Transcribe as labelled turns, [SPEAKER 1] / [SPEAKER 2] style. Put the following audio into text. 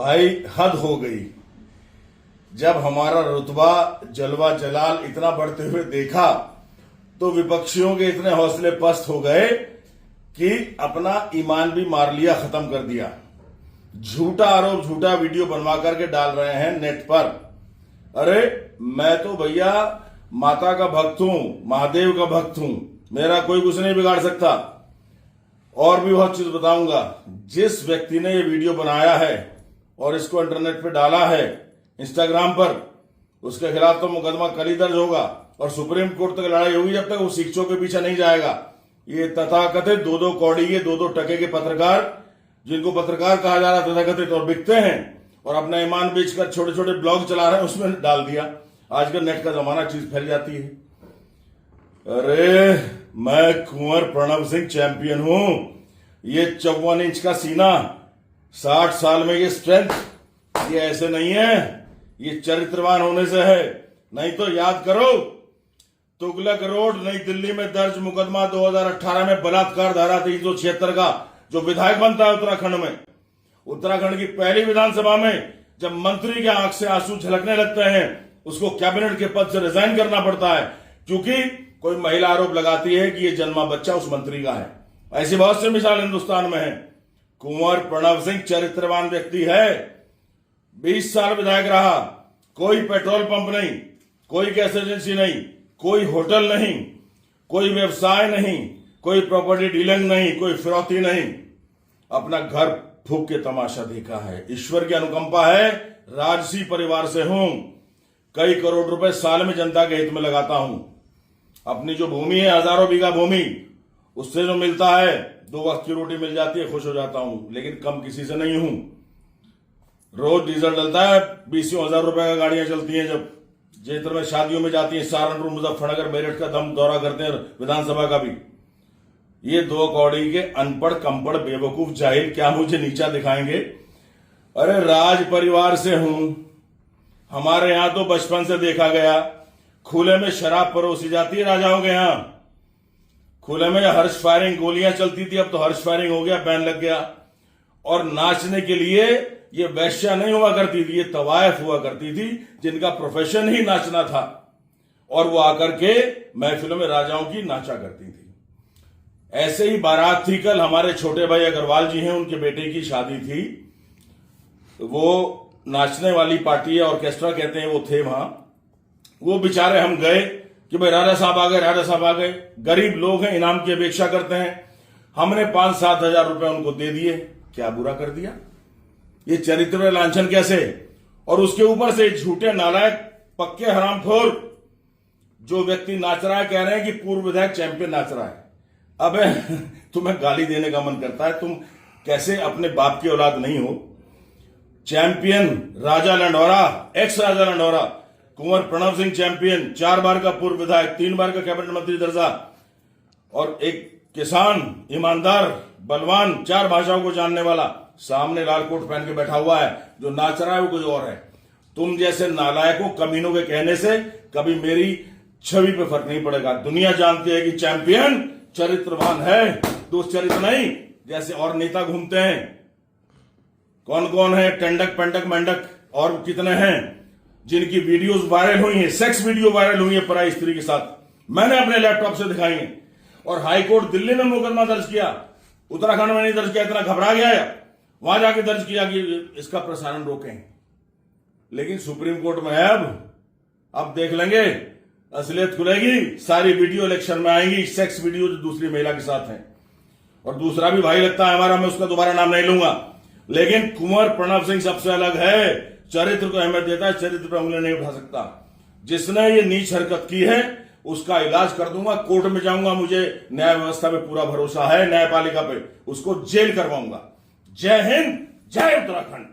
[SPEAKER 1] भाई हद हो गई। जब हमारा रुतबा जलवा जलाल इतना बढ़ते हुए देखा तो विपक्षियों के इतने हौसले पस्त हो गए कि अपना ईमान भी मार लिया, खत्म कर दिया। झूठा आरोप, झूठा वीडियो बनवा करके डाल रहे हैं नेट पर। अरे मैं तो भैया माता का भक्त हूं, महादेव का भक्त हूं, मेरा कोई कुछ नहीं बिगाड़ सकता। और भी बहुत चीज बताऊंगा। जिस व्यक्ति ने ये वीडियो बनाया है और इसको इंटरनेट पे डाला है, इंस्टाग्राम पर, उसके खिलाफ तो मुकदमा कल ही दर्ज होगा और सुप्रीम कोर्ट तक लड़ाई होगी जब तक वो शिक्षकों के पीछे नहीं जाएगा। ये तथाकथित दो कौड़ी के दो टके के पत्रकार, जिनको पत्रकार कहा जा रहा है तथाकथित, और बिकते हैं और अपना ईमान बेचकर छोटे छोटे ब्लॉग चला रहे हैं, उसमें डाल दिया। आजकल नेट का जमाना, चीज फैल जाती है। अरे मैं कुंवर प्रणव सिंह चैंपियन हूं। ये 54 इंच का सीना, 60 साल में ये स्ट्रेंथ, ये ऐसे नहीं है, ये चरित्रवान होने से है। नहीं तो याद करो, तुगलक रोड नई दिल्ली में दर्ज मुकदमा 2018 में बलात्कार धारा 376 का, जो विधायक बनता है उत्तराखंड में, उत्तराखंड की पहली विधानसभा में जब मंत्री के आंख से आंसू झलकने लगते हैं, उसको कैबिनेट के पद से रिजाइन करना पड़ता है क्योंकि कोई महिला आरोप लगाती है कि ये जन्मा बच्चा उस मंत्री का है। ऐसी बहुत सी मिसाल हिंदुस्तान में है। कुंवर प्रणव सिंह चरित्रवान व्यक्ति है। 20 साल विधायक रहा, कोई पेट्रोल पंप नहीं, कोई गैस एजेंसी नहीं, कोई होटल नहीं, कोई व्यवसाय नहीं, कोई प्रॉपर्टी डीलिंग नहीं, कोई फिरौती नहीं, अपना घर फूक के तमाशा देखा है। ईश्वर की अनुकंपा है, राजसी परिवार से हूं, कई करोड़ रुपए साल में जनता के हित में लगाता हूं। अपनी जो भूमि है, हजारों बीघा भूमि, उससे जो मिलता है, 2 वक्त की रोटी मिल जाती है, खुश हो जाता हूं। लेकिन कम किसी से नहीं हूं। रोज डीजल डलता है, 20,000 रुपए का गाड़ियां चलती हैं, जब जैतर में शादियों में जाती हैं, सहारनपुर, मुजफ्फरनगर, मेरठ का दम दौरा करते हैं, विधानसभा का भी। ये 2 कौड़ी के अनपढ़, कंपड़, बेवकूफ, जाहिल क्या मुझे नीचा दिखाएंगे? अरे राज परिवार से हूं। हमारे यहां तो बचपन से देखा गया, खुले में शराब परोसी जाती है राजाओं के यहां। खुले में हर्ष फायरिंग गोलियां चलती थी, अब तो हर्ष फायरिंग हो गया, बैन लग गया। और नाचने के लिए ये वैश्या नहीं हुआ करती थी, ये तवायफ हुआ करती थी, जिनका प्रोफेशन ही नाचना था। और वो आकर के महफिलों में राजाओं की नाचा करती थी। ऐसे ही बारात थी कल, हमारे छोटे भाई अग्रवाल जी हैं, उनके बेटे की शादी थी। वो नाचने वाली पार्टी है, ऑर्केस्ट्रा कहते हैं, वो थे वहां। वो बेचारे, हम गए कि भाई राजा साहब आ गए, राजा साहब आ गए। गरीब लोग हैं, इनाम की अपेक्षा करते हैं। हमने 5-7 हजार रुपए उनको दे दिए। क्या बुरा कर दिया? ये चरित्र लांछन कैसे? और उसके ऊपर से झूठे नालायक, पक्के हरामखोर जो व्यक्ति नाच रहा है, कह रहे हैं कि पूर्व विधायक चैंपियन नाच रहा है। अबे तुम्हें गाली देने का मन करता है? तुम कैसे अपने बाप की औलाद नहीं हो? चैंपियन राजा लंडौरा, एक्स राजा लंडौरा, कुंवर प्रणव सिंह चैंपियन, 4 बार का पूर्व विधायक, 3 बार का कैबिनेट मंत्री दर्जा, और एक किसान, ईमानदार, बलवान, 4 भाषाओं को जानने वाला, सामने लाल कोट पहन के बैठा हुआ है। जो नाच रहा है वो कुछ और है। तुम जैसे नालायकों, कमीनों के कहने से कभी मेरी छवि पे फर्क नहीं पड़ेगा। दुनिया जानती है कि चैंपियन चरित्रवान है, दुष्चरित्र नहीं, जैसे और नेता घूमते हैं। कौन कौन है? टेंडक, पेंडक, मेंढक, और कितने हैं जिनकी वीडियोस वायरल हुई हैं, सेक्स वीडियो वायरल हुई है पराई स्त्री के साथ, मैंने अपने लैपटॉप से दिखाई है। और हाईकोर्ट दिल्ली में मुकदमा दर्ज किया, उत्तराखंड में नहीं दर्ज किया, इतना घबरा गया है, वहां जाके दर्ज किया कि इसका प्रसारण रोकें। लेकिन सुप्रीम कोर्ट में है अब देख लेंगे, असलियत खुलेगी। सारी वीडियो इलेक्शन में आएंगी, सेक्स वीडियो जो दूसरी महिला के साथ है। और दूसरा भी भाई लगता है हमारा, मैं उसका दोबारा नाम नहीं लूंगा। लेकिन कुंवर प्रणव सिंह सबसे अलग है, चरित्र को अहमियत देता है, चरित्र पर उंगली नहीं उठा सकता। जिसने ये नीच हरकत की है उसका इलाज कर दूंगा, कोर्ट में जाऊंगा, मुझे न्याय व्यवस्था पे पूरा भरोसा है, न्यायपालिका पे, उसको जेल करवाऊंगा। जय हिंद, जय उत्तराखंड।